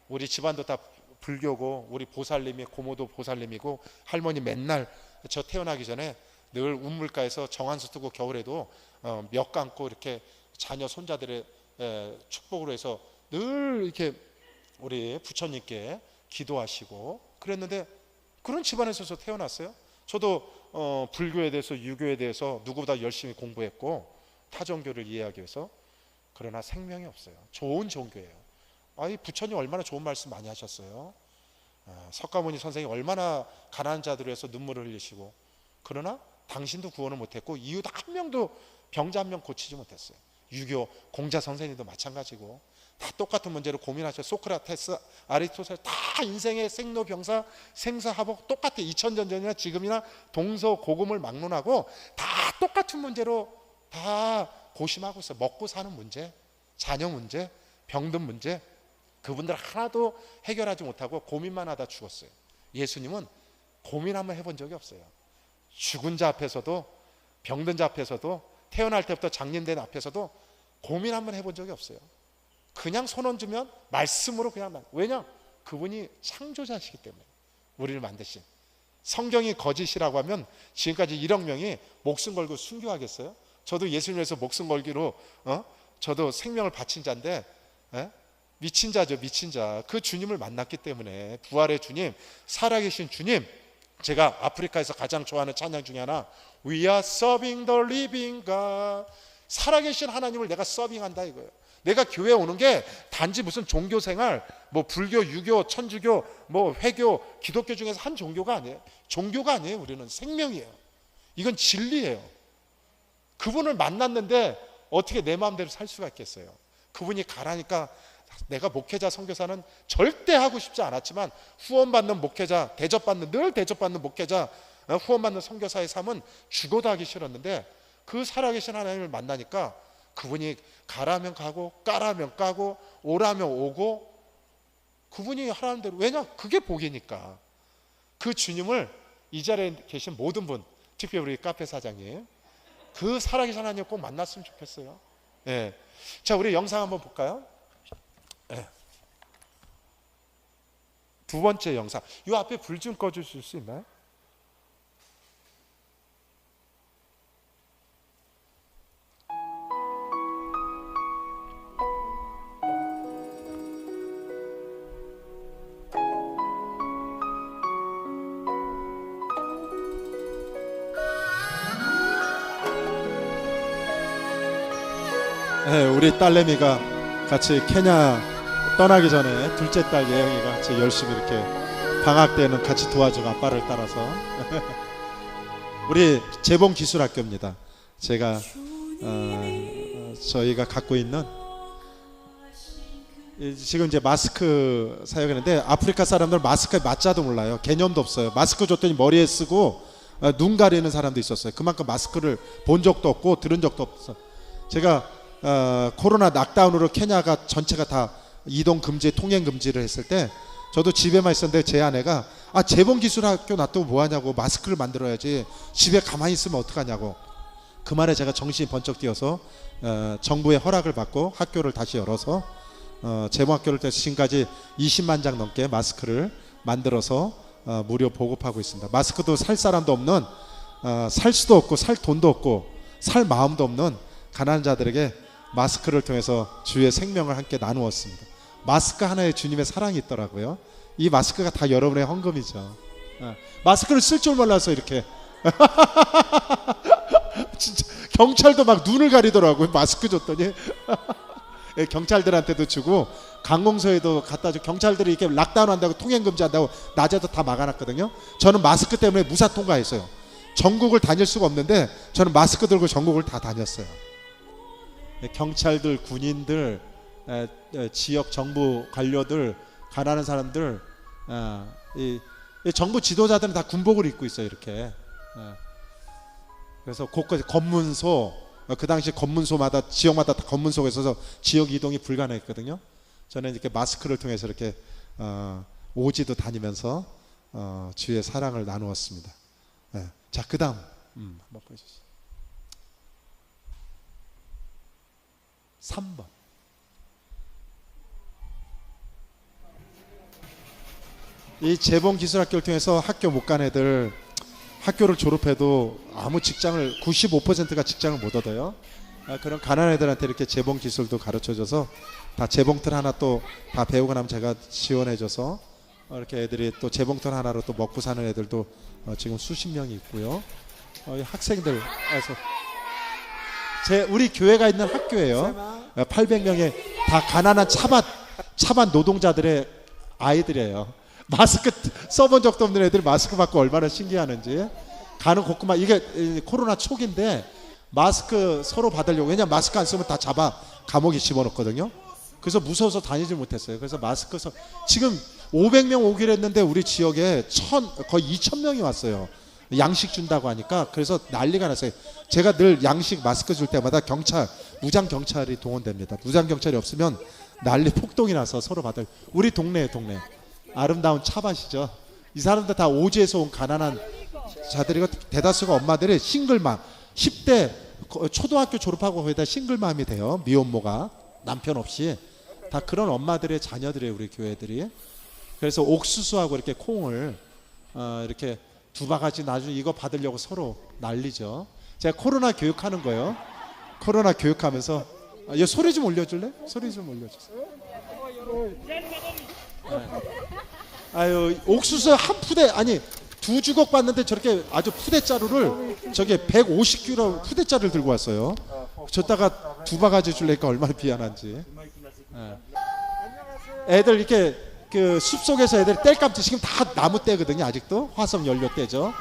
우리 집안도 다 불교고, 우리 보살님이, 고모도 보살님이고, 할머니 맨날 저 태어나기 전에 늘 운물가에서 정한수 뜨고 겨울에도 몇 감고 이렇게 자녀 손자들의 축복으로 해서 늘 이렇게 우리 부처님께 기도하시고 그랬는데, 그런 집안에서 저 태어났어요. 저도 불교에 대해서, 유교에 대해서 누구보다 열심히 공부했고 타종교를 이해하기 위해서. 그러나 생명이 없어요. 좋은 종교예요. 이 부처님 얼마나 좋은 말씀 많이 하셨어요. 석가모니 선생이 얼마나 가난한 자들을 위해서 눈물을 흘리시고, 그러나 당신도 구원을 못했고 이웃 한 명도, 병자 한 명 고치지 못했어요. 유교 공자 선생님도 마찬가지고 다 똑같은 문제로 고민하셔. 소크라테스, 아리스토텔 다 인생의 생로병사, 생사화복 똑같아. 2000년 전이나 지금이나 동서고금을 막론하고 다 똑같은 문제로 다 고심하고 있어요. 먹고 사는 문제, 자녀 문제, 병든 문제. 그분들 하나도 해결하지 못하고 고민만 하다 죽었어요. 예수님은 고민 한번 해본 적이 없어요. 죽은 자 앞에서도, 병든 자 앞에서도, 태어날 때부터 장님된 앞에서도 고민 한번 해본 적이 없어요. 그냥 손 얹으면 말씀으로 그냥, 왜냐? 그분이 창조자시기 때문에, 우리를 만드신. 성경이 거짓이라고 하면 지금까지 1억 명이 목숨 걸고 순교하겠어요? 저도 예수님 위해서 목숨 걸기로 저도 생명을 바친 자인데, 미친 자죠, 미친 자. 그 주님을 만났기 때문에, 부활의 주님, 살아계신 주님. 제가 아프리카에서 가장 좋아하는 찬양 중에 하나, We are serving the living God. 살아계신 하나님을 내가 서빙한다 이거예요. 내가 교회에 오는 게 단지 무슨 종교생활, 뭐 불교, 유교, 천주교, 뭐 회교, 기독교 중에서 한 종교가 아니에요. 종교가 아니에요. 우리는 생명이에요. 이건 진리예요. 그분을 만났는데 어떻게 내 마음대로 살 수가 있겠어요? 그분이 가라니까. 내가 목회자, 선교사는 절대 하고 싶지 않았지만, 후원받는 목회자, 늘 대접받는 목회자, 후원받는 선교사의 삶은 죽어도 하기 싫었는데, 그 살아계신 하나님을 만나니까 그분이 가라면 가고 까라면 까고 오라면 오고, 그분이 하라는 대로. 왜냐? 그게 복이니까. 그 주님을 이 자리에 계신 모든 분, 특히 우리 카페 사장님, 그 살아계신 하나님 꼭 만났으면 좋겠어요. 예. 자, 우리 영상 한번 볼까요? 네. 두 번째 영상. 이 앞에 불 좀 꺼주실 수 있나요? 우리 딸내미가 같이 케냐 떠나기 전에 둘째 딸 예영이가 같이 열심히 이렇게 방학 때는 같이 도와주고 아빠를 따라서 우리 재봉기술학교입니다. 제가 저희가 갖고 있는 지금 이제 마스크 사용하는데 아프리카 사람들 마스크에 맞자도 몰라요. 개념도 없어요. 마스크 줬더니 머리에 쓰고 눈 가리는 사람도 있었어요. 그만큼 마스크를 본 적도 없고 들은 적도 없어. 제가 코로나 락다운으로 케냐가 전체가 다 이동 금지, 통행 금지를 했을 때 저도 집에만 있었는데 제 아내가 재봉기술학교 놔두고 뭐하냐고, 마스크를 만들어야지, 집에 가만히 있으면 어떡하냐고. 그 말에 제가 정신이 번쩍 뛰어서 정부의 허락을 받고 학교를 다시 열어서 재봉학교를 통해서 지금까지 20만 장 넘게 마스크를 만들어서 무료 보급하고 있습니다. 마스크도 살 사람도 없는, 살 수도 없고 살 돈도 없고 살 마음도 없는 가난한 자들에게 마스크를 통해서 주의 생명을 함께 나누었습니다. 마스크 하나에 주님의 사랑이 있더라고요. 이 마스크가 다 여러분의 헌금이죠. 마스크를 쓸 줄 몰라서 이렇게 진짜 경찰도 막 눈을 가리더라고요. 마스크 줬더니 경찰들한테도 주고 관공서에도 갖다 주고, 경찰들이 이렇게 락다운 한다고 통행 금지한다고 낮에도 다 막아놨거든요. 저는 마스크 때문에 무사 통과했어요. 전국을 다닐 수가 없는데 저는 마스크 들고 전국을 다 다녔어요. 경찰들, 군인들, 지역 정부 관료들, 가난한 사람들, 이 정부 지도자들은 다 군복을 입고 있어요. 이렇게. 그래서 곳곳에 검문소, 그 당시 검문소마다 지역마다 다 검문소가 있어서 지역 이동이 불가능했거든요. 저는 이렇게 마스크를 통해서 이렇게 오지도 다니면서 주의 사랑을 나누었습니다. 자, 그다음 한번 보여주시죠. 3번. 이 재봉기술학교를 통해서 학교 못 간 애들, 학교를 졸업해도 아무 직장을 95%가 직장을 못 얻어요. 그런 가난한 애들한테 이렇게 재봉기술도 가르쳐줘서 다 재봉틀 하나 또 다 배우고 나면 제가 지원해줘서 이렇게 애들이 또 재봉틀 하나로 또 먹고 사는 애들도 지금 수십 명이 있고요. 학생들, 우리 교회가 있는 학교예요. 800명의 다 가난한 차밭 노동자들의 아이들이에요. 마스크 써본 적도 없는 애들이 마스크 받고 얼마나 신기하는지. 가는 곳구만. 이게 코로나 초기인데 마스크 서로 받으려고, 왜냐면 마스크 안 쓰면 다 잡아 감옥에 집어넣거든요. 그래서 무서워서 다니질 못했어요. 그래서 마스크 지금 500명 오기로 했는데 우리 지역에 거의 2,000명이 왔어요. 양식 준다고 하니까. 그래서 난리가 났어요. 제가 늘 양식 마스크 줄 때마다 무장 경찰이 동원됩니다. 무장 경찰이 없으면 난리 폭동이 나서 서로 받아요. 우리 동네 아름다운 차밭이죠. 이 사람들 다 오지에서 온 가난한 자들이고, 대다수가 엄마들이 싱글맘, 10대 초등학교 졸업하고 거의 다 싱글맘이 돼요. 미혼모가 남편 없이. 다 그런 엄마들의 자녀들이에요, 우리 교회들이. 그래서 옥수수하고 이렇게 콩을 이렇게 두 바가지 나중에 이거 받으려고 서로 난리죠. 제가 코로나 교육하는 거예요. 코로나 교육하면서 소리 좀 올려줄래? 소리 좀 올려주세요. 옥수수 한 푸대, 아니 2주걱 받는데 저렇게 아주 푸대자루를, 저게 150kg 푸대자루를 들고 왔어요. 줬다가 두 바가지 줄래니까 얼마나 미안한지. 애들 이렇게 그 숲속에서 애들 땔감지, 지금 다 나무 떼거든요. 아직도 화석 연료 떼죠.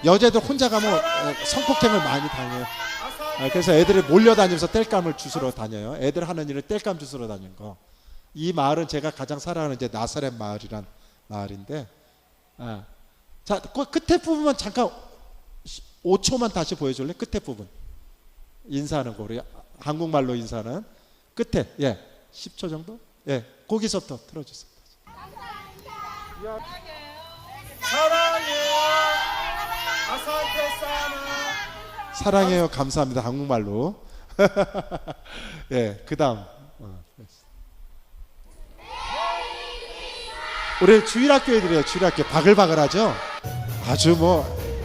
여자애들 혼자 가면 성폭행을 많이 당해요. 그래서 애들이 몰려다니면서 땔감을 주스러 다녀요. 애들 하는 일은 땔감 주스러 다니는 거. 이 마을은 제가 가장 사랑하는 이제 나사렛 마을이란 마을인데, 자, 그 끝에 부분만 잠깐 5초만 다시 보여줄래? 끝에 부분 인사하는 거, 우리 한국말로 인사하는 끝에 10초 정도? 거기서부터 틀어주세요. 사랑해요, 아산테사나. 사랑해요, 감사합니다. 한국말로. 그 다음 우리 주일학교 애들이에요. 주일학교 바글바글하죠. 아주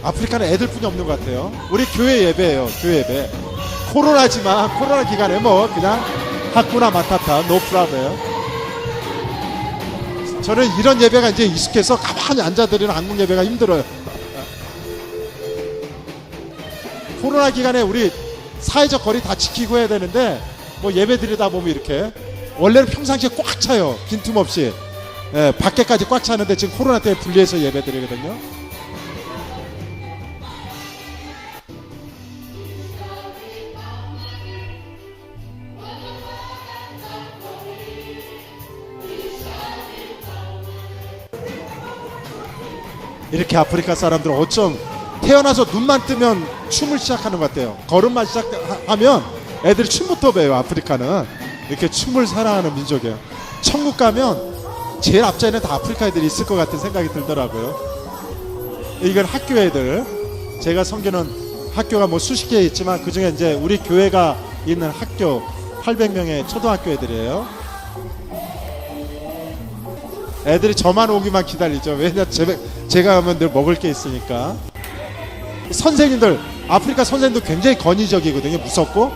아프리카는 애들뿐이 없는 것 같아요. 우리 교회 예배예요. 교회 예배. 코로나지만 코로나 기간에 그냥 하쿠나 마타타 노 프라브예요. 저는 이런 예배가 이제 익숙해서 가만히 앉아드리는 한국 예배가 힘들어요. 코로나 기간에 우리 사회적 거리 다 지키고 해야 되는데 뭐 예배 드리다 보면 이렇게 원래는 평상시에 꽉 차요. 빈틈없이. 예, 밖에까지 꽉 차는데 지금 코로나 때문에 분리해서 예배 드리거든요. 이렇게 아프리카 사람들은 어쩜 태어나서 눈만 뜨면 춤을 시작하는 것 같아요. 걸음만 시작하면 애들이 춤부터 배워요. 아프리카는 이렇게 춤을 사랑하는 민족이에요. 천국 가면 제일 앞자리는 다 아프리카 애들이 있을 것 같은 생각이 들더라고요. 이건 학교 애들. 제가 섬기는 학교가 뭐 수십 개 있지만 그 중에 이제 우리 교회가 있는 학교 800명의 초등학교 애들이에요. 애들이 저만 오기만 기다리죠. 왜냐 제가 가면 늘 먹을 게 있으니까. 선생님들, 아프리카 선생님도 굉장히 건의적이거든요. 무섭고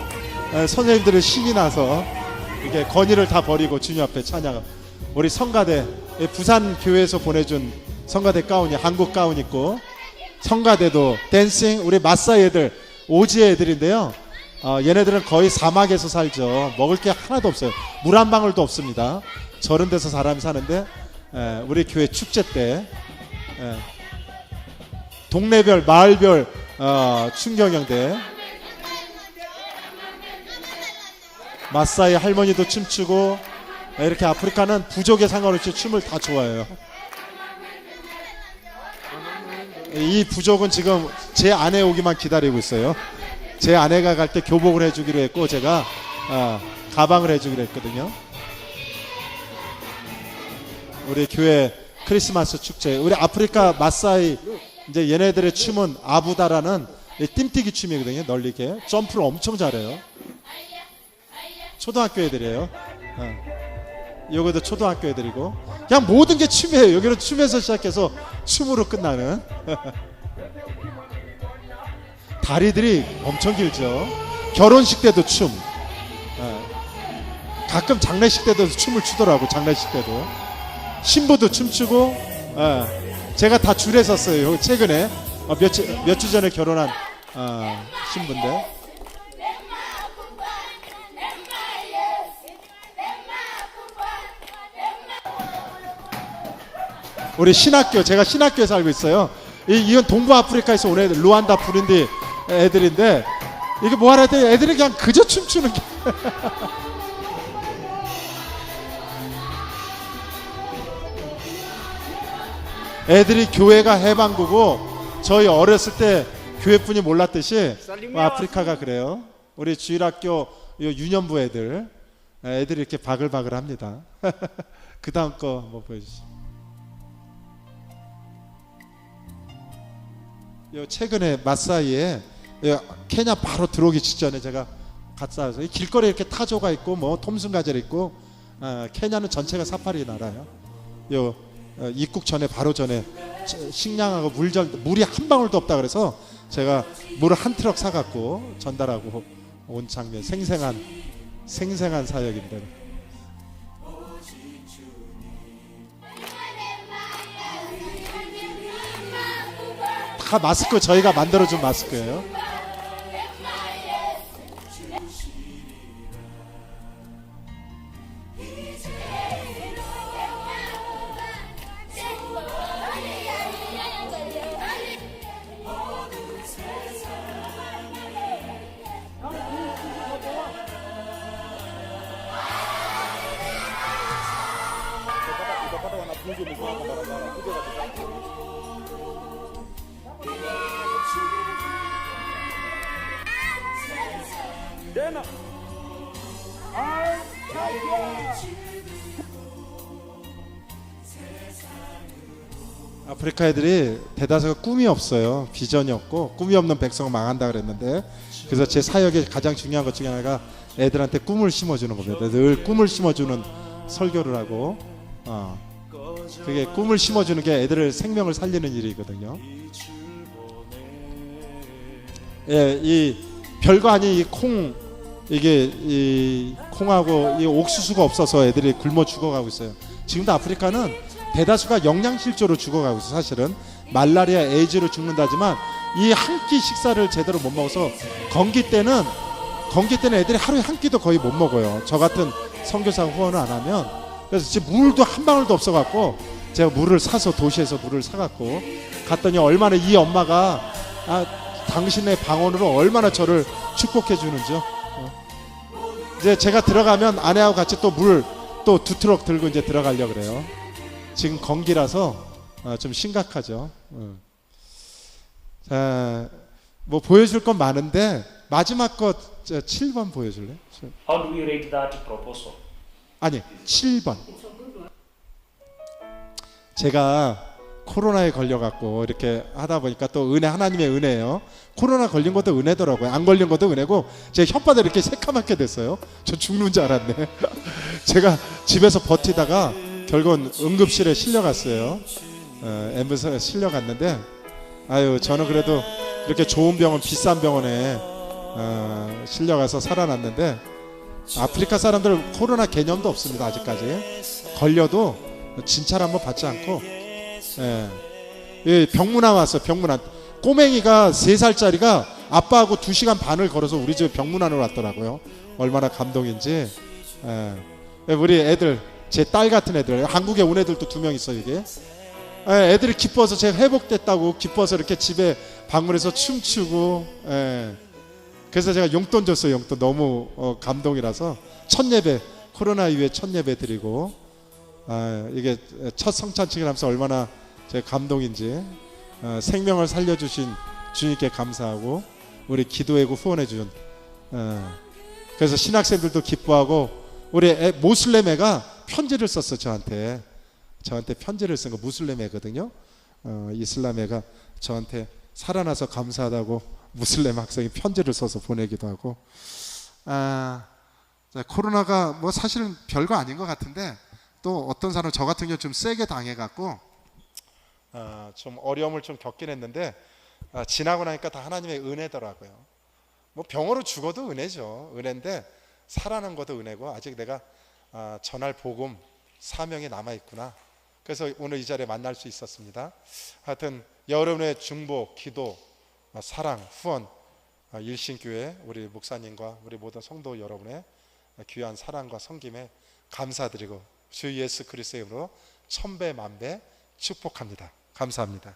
선생님들은 신이 나서 이게 건의를 다 버리고 주님 앞에 찬양. 우리 성가대, 부산 교회에서 보내준 성가대 가운이 한국 가운 있고, 성가대도 댄싱, 우리 마사이 애들 오지 애들인데요. 얘네들은 거의 사막에서 살죠. 먹을 게 하나도 없어요. 물 한 방울도 없습니다. 저런 데서 사람이 사는데 우리 교회 축제 때 동네별 마을별 춤경연대 마사이 할머니도 춤추고, 이렇게 아프리카는 부족에 상관없이 춤을 다 좋아해요. 이 부족은 지금 제 아내 오기만 기다리고 있어요. 제 아내가 갈 때 교복을 해주기로 했고 제가 가방을 해주기로 했거든요. 우리 교회 크리스마스 축제, 우리 아프리카 마사이 이제 얘네들의 춤은 아부다라는 띵뛰기 춤이거든요. 널리게 점프를 엄청 잘해요. 초등학교 애들이에요. 여기도 초등학교 애들이고, 그냥 모든 게 춤이에요. 여기는 춤에서 시작해서 춤으로 끝나는. 다리들이 엄청 길죠. 결혼식 때도 춤. 가끔 장례식 때도 춤을 추더라고. 장례식 때도 신부도 춤추고. 제가 다 줄에 섰어요. 최근에 몇 주 전에 결혼한 신부인데. 우리 신학교, 제가 신학교에 살고 있어요. 이건 동부 아프리카에서 온 애들, 루안다, 부룬디 애들인데, 이게 뭐 하라 했더니 애들이 그냥 그저 춤추는 게. 애들이 교회가 해방구고, 저희 어렸을 때 교회뿐이 몰랐듯이 아프리카가 그래요. 우리 주일학교 유년부 애들이 이렇게 바글바글 합니다. 그 다음 거 한번 보여주시죠. 최근에 마사이에 케냐 바로 들어오기 직전에 제가 갔다 와서 길거리에 이렇게 타조가 있고 뭐 톰슨가젤 있고, 케냐는 전체가 사파리 나라예요. 입국 전에 바로 전에 식량하고 물이 한 방울도 없다 그래서 제가 물을 한 트럭 사갖고 전달하고 온 장면, 생생한 사역입니다. 다 마스크, 저희가 만들어준 마스크예요. 아프리카 애들이 대다수가 꿈이 없어요. 비전이 없고, 꿈이 없는 백성은 망한다 그랬는데, 그래서 제 사역의 가장 중요한 것 중에 하나가 애들한테 꿈을 심어주는 겁니다. 늘 꿈을 심어주는 설교를 하고, 그게 꿈을 심어주는 게 애들을 생명을 살리는 일이거든요. 예, 이 별거 아닌 이 콩하고 이 옥수수가 없어서 애들이 굶어 죽어가고 있어요. 지금도 아프리카는 대다수가 영양실조로 죽어가고 있어요. 사실은 말라리아, 에이즈로 죽는다지만 이 한 끼 식사를 제대로 못 먹어서 건기 때는 건기 때는 애들이 하루에 한 끼도 거의 못 먹어요. 저 같은 선교사가 후원을 안 하면. 그래서 지금 물도 한 방울도 없어갖고 제가 물을 사서 도시에서 물을 사갖고 갔더니 얼마나 이 엄마가 당신의 방언으로 얼마나 저를 축복해 주는지요. 이제 제가 들어가면 아내하고 같이 또 물 또 2트럭 들고 이제 들어가려고 그래요. 지금 건기라서 좀 심각하죠. 자, 뭐 보여줄 건 많은데 마지막 거 7번 보여줄래? How do you rate that proposal? 아니 7번. 제가 코로나에 걸려갖고 이렇게 하다 보니까 또 은혜, 하나님의 은혜예요. 코로나 걸린 것도 은혜더라고요. 안 걸린 것도 은혜고 제 혓바닥이 이렇게 새카맣게 됐어요. 저 죽는 줄 알았네. 제가 집에서 버티다가 결국은 응급실에 실려갔어요. 엠브스에 실려갔는데 아유 저는 그래도 이렇게 좋은 병원, 비싼 병원에 실려가서 살아났는데 아프리카 사람들 코로나 개념도 없습니다. 아직까지 걸려도 진찰 한번 받지 않고 병문안 왔어. 병문안 꼬맹이가 3살짜리가 아빠하고 2시간 반을 걸어서 우리 집 병문안으로 왔더라고요. 얼마나 감동인지. 우리 애들 제 딸 같은 애들 한국에 온 애들도 2명 있어요. 이게 애들이 기뻐서 제가 회복됐다고 기뻐서 이렇게 집에 방문해서 춤추고 그래서 제가 용돈 줬어요. 용돈 너무 감동이라서 첫 예배 코로나 이후에 첫 예배 드리고 이게 첫 성찬식을 하면서 얼마나 제가 감동인지 생명을 살려주신 주님께 감사하고 우리 기도해고 후원해준 그래서 신학생들도 기뻐하고 우리 모슬렘 애가 편지를 썼어. 저한테 편지를 쓴 거 무슬렘 애거든요. 이슬람 애가 저한테 살아나서 감사하다고 무슬렘 학생이 편지를 써서 보내기도 하고 코로나가 뭐 사실은 별거 아닌 것 같은데 또 어떤 사람 저 같은 경우 좀 세게 당해갖고 좀 어려움을 좀 겪긴 했는데 지나고 나니까 다 하나님의 은혜더라고요. 뭐 병으로 죽어도 은혜죠. 은혜인데 살아난 것도 은혜고 아직 내가 전할 복음 사명이 남아있구나. 그래서 오늘 이 자리에 만날 수 있었습니다. 하여튼 여러분의 중보, 기도, 사랑, 후원 일신교회 우리 목사님과 우리 모든 성도 여러분의 귀한 사랑과 섬김에 감사드리고 주 예수 그리스도의 이름으로 천배 만배 축복합니다. 감사합니다.